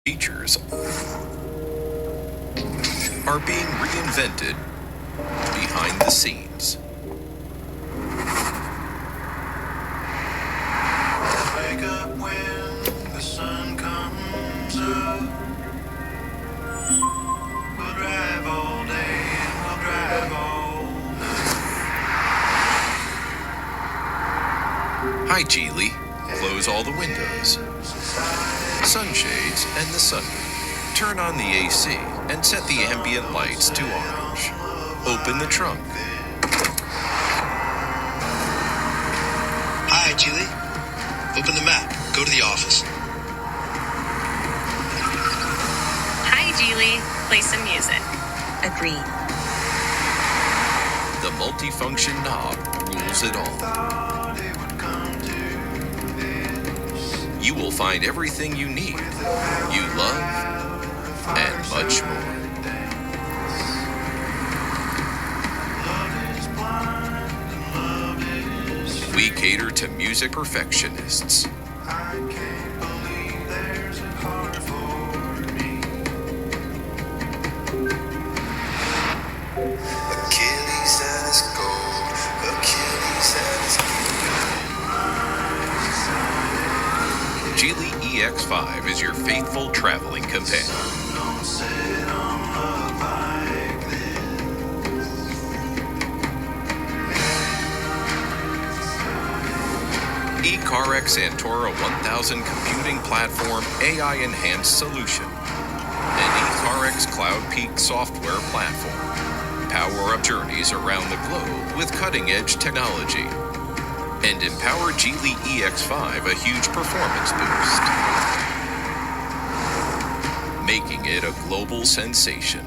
features are being reinvented behind the scenes. Wake up when the sun comes up. We'll drive all day and we'll drive all night. Hi, GEELY. Close all the windows, sunshades, and the sunroof. Turn on the AC and set the ambient lights to orange. Open the trunk. Hi, GEELY. Open the map. Go to the office. Hi, GEELY. Play some music. Agreed. The multifunction knob rules it all. You will find everything you need, you love, and much more. We cater to music perfectionists. I can't believe there's a heart for me. Achilles has gold. Achilles has GEELY EX5 is your faithful traveling companion. Don't sit on love like this. eCarX Antora 1000 computing platform AI-enhanced solution. An eCarX Cloud Peak software platform. Power up journeys around the globe with cutting-edge technology. And empower GEELY EX5 a huge performance boost, making it a global sensation.